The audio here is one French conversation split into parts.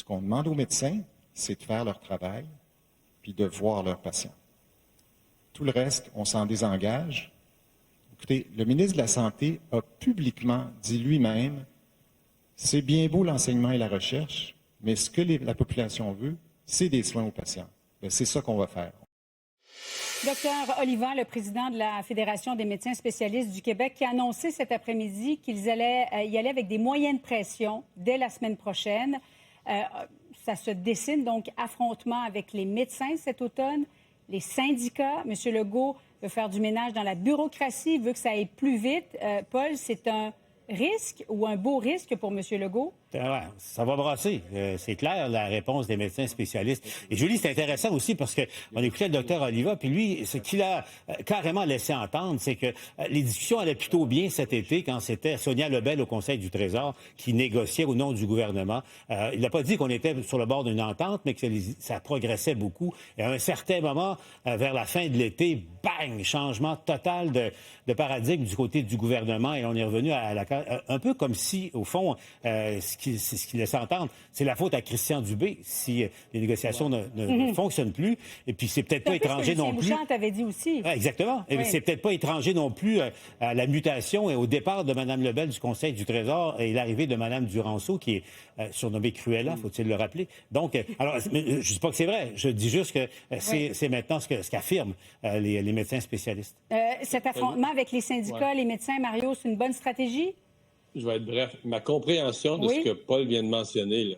Ce qu'on demande aux médecins, c'est de faire leur travail puis de voir leurs patients. Tout le reste, on s'en désengage. Écoutez, le ministre de la Santé a publiquement dit lui-même, c'est bien beau l'enseignement et la recherche, mais ce que la population veut, c'est des soins aux patients. Bien, c'est ça qu'on va faire. Docteur Olivan, le président de la Fédération des médecins spécialistes du Québec, qui a annoncé cet après-midi qu'ils allaient y aller avec des moyens de pression dès la semaine prochaine. Ça se dessine donc affrontement avec les médecins cet automne, les syndicats. M. Legault veut faire du ménage dans la bureaucratie, veut que ça aille plus vite. Paul, c'est un risque ou un beau risque pour M. Legault? Ouais, ça va brasser. C'est clair, la réponse des médecins spécialistes. Et Julie, c'est intéressant aussi parce qu'on écoutait le docteur Oliva, puis lui, ce qu'il a carrément laissé entendre, c'est que les discussions allaient plutôt bien cet été quand c'était Sonia Lebel au Conseil du Trésor qui négociait au nom du gouvernement. Il n'a pas dit qu'on était sur le bord d'une entente, mais que ça progressait beaucoup. Et à un certain moment, vers la fin de l'été, bang, changement total de paradigme du côté du gouvernement. Et on est revenu un peu comme si, au fond, c'est ce qu'il laisse entendre. C'est la faute à Christian Dubé si les négociations ne fonctionnent plus. Et puis, c'est peut-être pas étranger non plus. Bouchard t'avait dit aussi. Ouais, exactement. Oui. C'est peut-être pas étranger non plus à la mutation et au départ de Mme Lebel du Conseil du Trésor et l'arrivée de Mme Duranceau, qui est surnommée Cruella, faut-il le rappeler. Donc, alors, je ne dis pas que c'est vrai. Je dis juste que c'est maintenant ce qu'affirment les médecins spécialistes. Cet affrontement avec les syndicats, les médecins, Mario, c'est une bonne stratégie? Je vais être bref. Ma compréhension de ce que Paul vient de mentionner, là,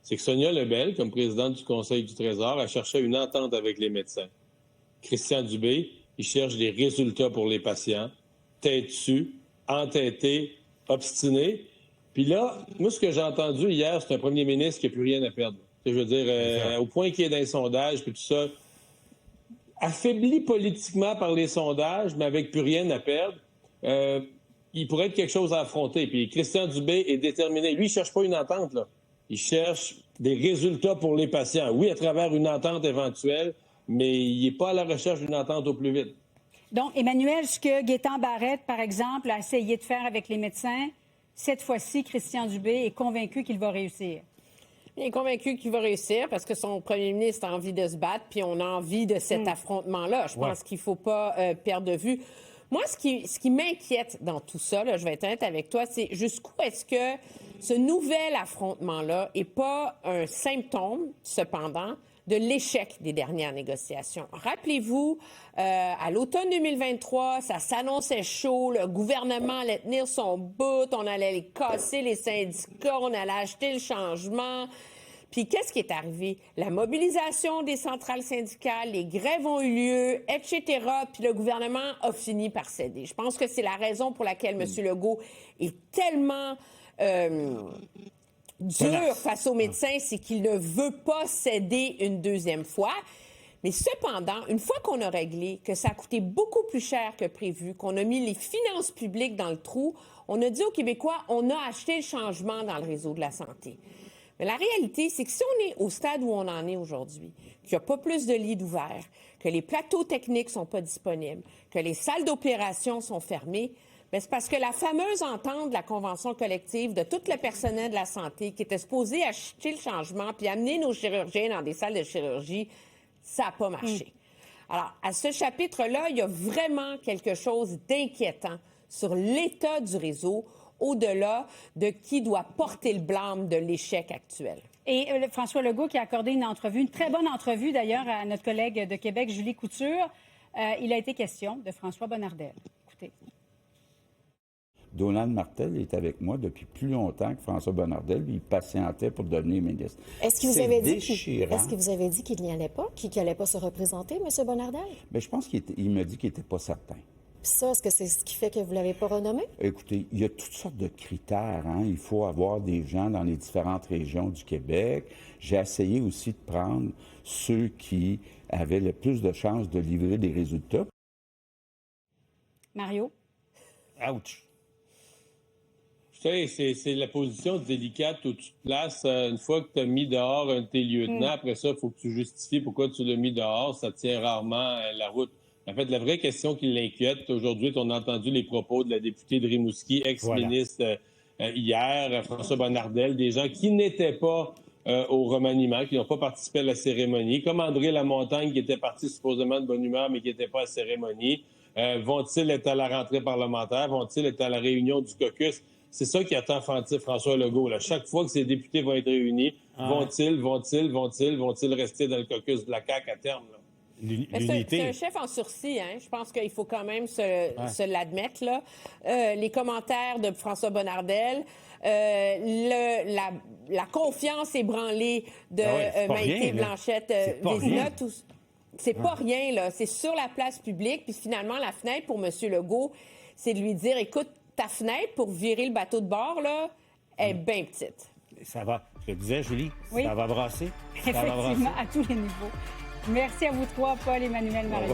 c'est que Sonia Lebel, comme présidente du Conseil du Trésor, a cherché une entente avec les médecins. Christian Dubé, il cherche des résultats pour les patients, têtu, entêté, obstiné. Puis là, moi, ce que j'ai entendu hier, c'est un premier ministre qui n'a plus rien à perdre. Je veux dire, au point qu'il est dans les sondages, puis tout ça, affaibli politiquement par les sondages, mais avec plus rien à perdre, il pourrait être quelque chose à affronter. Puis Christian Dubé est déterminé. Lui, il ne cherche pas une entente, là. Il cherche des résultats pour les patients. Oui, à travers une entente éventuelle, mais il n'est pas à la recherche d'une entente au plus vite. Donc, Emmanuel, ce que Gaétan Barrette, par exemple, a essayé de faire avec les médecins, cette fois-ci, Christian Dubé est convaincu qu'il va réussir. Il est convaincu qu'il va réussir parce que son premier ministre a envie de se battre, puis on a envie de cet affrontement-là. Je pense qu'il ne faut pas perdre de vue. Moi, ce qui m'inquiète dans tout ça, là, je vais être honnête avec toi, c'est jusqu'où est-ce que ce nouvel affrontement-là n'est pas un symptôme, cependant, de l'échec des dernières négociations. Rappelez-vous, à l'automne 2023, ça s'annonçait chaud, le gouvernement allait tenir son bout, on allait les casser, les syndicats, on allait acheter le changement. Puis qu'est-ce qui est arrivé? La mobilisation des centrales syndicales, les grèves ont eu lieu, etc. Puis le gouvernement a fini par céder. Je pense que c'est la raison pour laquelle M. Legault est tellement dur face aux médecins, c'est qu'il ne veut pas céder une deuxième fois. Mais cependant, une fois qu'on a réglé que ça a coûté beaucoup plus cher que prévu, qu'on a mis les finances publiques dans le trou, on a dit aux Québécois, on a acheté le changement dans le réseau de la santé. Mais la réalité, c'est que si on est au stade où on en est aujourd'hui, qu'il n'y a pas plus de lits d'ouverts, que les plateaux techniques ne sont pas disponibles, que les salles d'opération sont fermées, bien, c'est parce que la fameuse entente de la convention collective de tout le personnel de la santé qui était supposé acheter le changement puis amener nos chirurgiens dans des salles de chirurgie, ça n'a pas marché. Alors, à ce chapitre-là, il y a vraiment quelque chose d'inquiétant sur l'état du réseau, au-delà de qui doit porter le blâme de l'échec actuel. Et François Legault qui a accordé une entrevue, une très bonne entrevue d'ailleurs à notre collègue de Québec, Julie Couture. Il a été question de François Bonnardel. Écoutez. Donald Martel est avec moi depuis plus longtemps que François Bonnardel. Il patientait pour devenir ministre. Est-ce que vous avez dit qu'il n'y allait pas, qu'il n'allait pas se représenter, M. Bonnardel? Bien, je pense qu'il m'a dit qu'il n'était pas certain. Ça, est-ce que c'est ce qui fait que vous ne l'avez pas renommé? Écoutez, il y a toutes sortes de critères. Il faut avoir des gens dans les différentes régions du Québec. J'ai essayé aussi de prendre ceux qui avaient le plus de chances de livrer des résultats. Mario? Ouch! Tu sais, c'est la position délicate où tu te places. Une fois que tu as mis dehors un de tes lieutenants, après ça, il faut que tu justifies pourquoi tu l'as mis dehors. Ça tient rarement la route. En fait, la vraie question qui l'inquiète, aujourd'hui, on a entendu les propos de la députée de Rimouski, ex-ministre hier, François Bonnardel, des gens qui n'étaient pas au remaniement, qui n'ont pas participé à la cérémonie, comme André Lamontagne, qui était parti supposément de bonne humeur, mais qui n'était pas à la cérémonie. Vont-ils être à la rentrée parlementaire? Vont-ils être à la réunion du caucus? C'est ça qui attend François Legault. Là. Chaque fois que ces députés vont être réunis, vont-ils rester dans le caucus de la CAQ à terme? Là? L'unité. C'est un chef en sursis, hein? Je pense qu'il faut quand même se l'admettre, là. Les commentaires de François Bonnardel, la confiance ébranlée de Maïté Blanchette-Vézina, tout c'est pas rien, là. C'est sur la place publique. Puis finalement, la fenêtre pour M. Legault, c'est de lui dire, écoute, ta fenêtre pour virer le bateau de bord, là, est bien petite. Ça va. Je te disais, Julie, oui. Ça va brasser. Effectivement, à tous les niveaux. Merci à vous trois, Paul, Emmanuel, Marie.